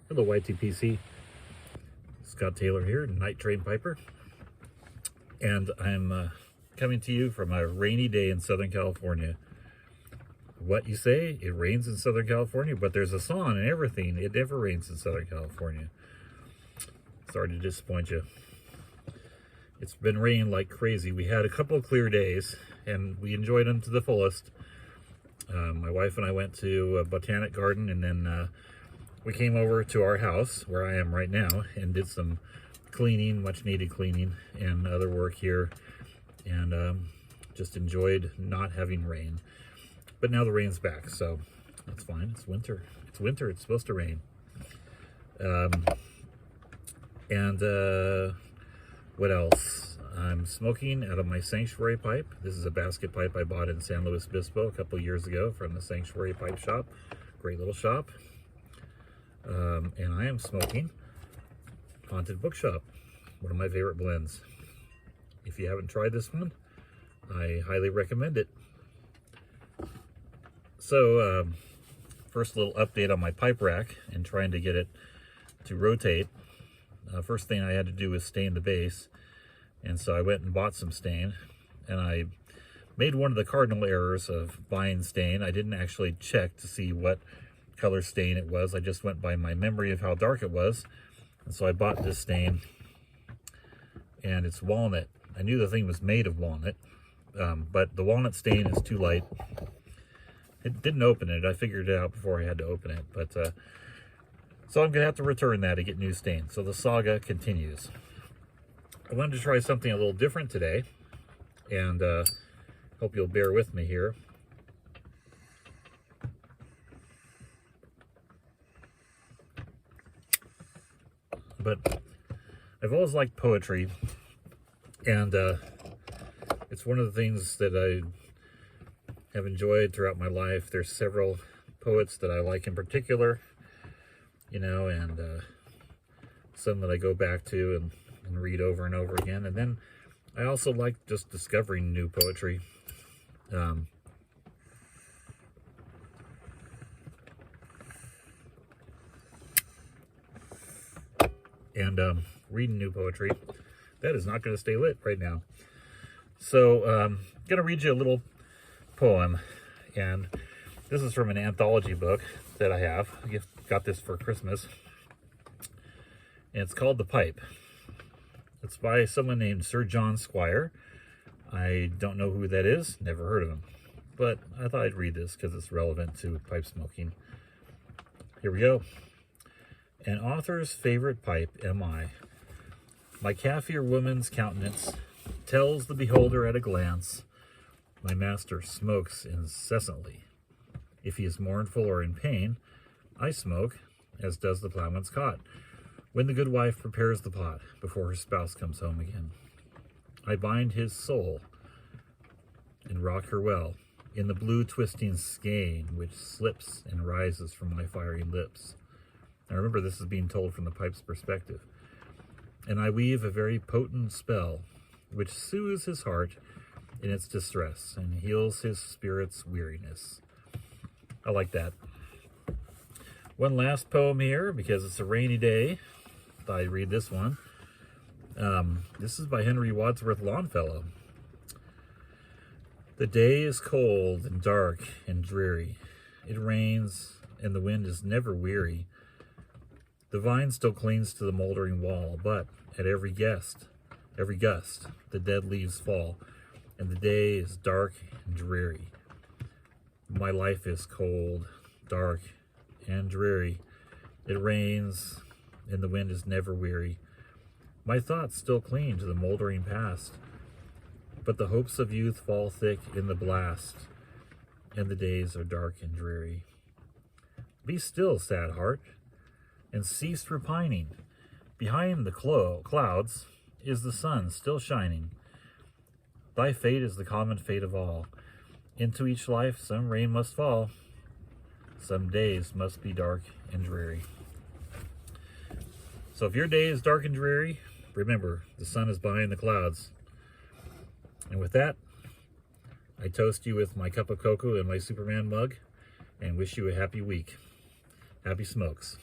Hello YTPC, Scott Taylor here, Night Train Piper, and I'm coming to you from a rainy day in Southern California. What you say? It rains in Southern California, but there's a song and everything. It never rains in Southern California. Sorry to disappoint you. It's been raining like crazy. We had a couple of clear days, and we enjoyed them to the fullest. My wife and I went to a botanic garden, and then we came over to our house where I am right now and did some cleaning, much needed cleaning, and other work here, and just enjoyed not having rain. But now the rain's back, so that's fine. It's winter. It's winter. It's supposed to rain. What else? I'm smoking out of my Sanctuary pipe. This is a basket pipe I bought in San Luis Obispo a couple years ago from the Sanctuary Pipe Shop. Great little shop. And I am smoking Haunted Bookshop, one of my favorite blends. If you haven't tried this one, I highly recommend it. So, first little update on my pipe rack and trying to get it to rotate. First thing I had to do was stain the base, and so I went and bought some stain, and I made one of the cardinal errors of buying stain. I didn't actually check to see what color stain it was. I just went by my memory of how dark it was, and so I bought this stain, and it's walnut. I knew the thing was made of walnut, but the walnut stain is too light. It didn't open it. I figured it out before I had to open it, but so I'm gonna have to return that to get new stain. So the saga continues. I wanted to try something a little different today, and hope you'll bear with me here. But I've always liked poetry, and it's one of the things that I have enjoyed throughout my life. There's several poets that I like in particular, you know, and some that I go back to and read over and over again. And then I also like just discovering new poetry. Reading new poetry. That is not going to stay lit right now. So I'm going to read you a little poem, and this is from an anthology book that I have. I got this for Christmas, and it's called The Pipe. It's by someone named Sir John Squire. I don't know who that is, never heard of him, but I thought I'd read this because it's relevant to pipe smoking. Here we go. An author's favorite pipe am I. My Kaffir woman's countenance tells the beholder at a glance, my master smokes incessantly. If he is mournful or in pain, I smoke, as does the plowman's cot, when the good wife prepares the pot before her spouse comes home again. I bind his soul and rock her well in the blue twisting skein which slips and rises from my fiery lips. Now remember, this is being told from the pipe's perspective. And I weave a very potent spell which soothes his heart in its distress and heals his spirit's weariness. I like that. One last poem here, because it's a rainy day. Thought I'd read this one. This is by Henry Wadsworth Longfellow. The day is cold and dark and dreary. It rains and the wind is never weary. The vine still clings to the moldering wall, but at every gust, the dead leaves fall, and the day is dark and dreary. My life is cold, dark, and dreary. It rains, and the wind is never weary. My thoughts still cling to the moldering past, but the hopes of youth fall thick in the blast, and the days are dark and dreary. Be still, sad heart, and cease repining. Behind the clouds is the sun still shining. Thy fate is the common fate of all. Into each life some rain must fall. Some days must be dark and dreary. So if your day is dark and dreary, remember, the sun is behind the clouds. And with that, I toast you with my cup of cocoa and my Superman mug, and wish you a happy week. Happy smokes.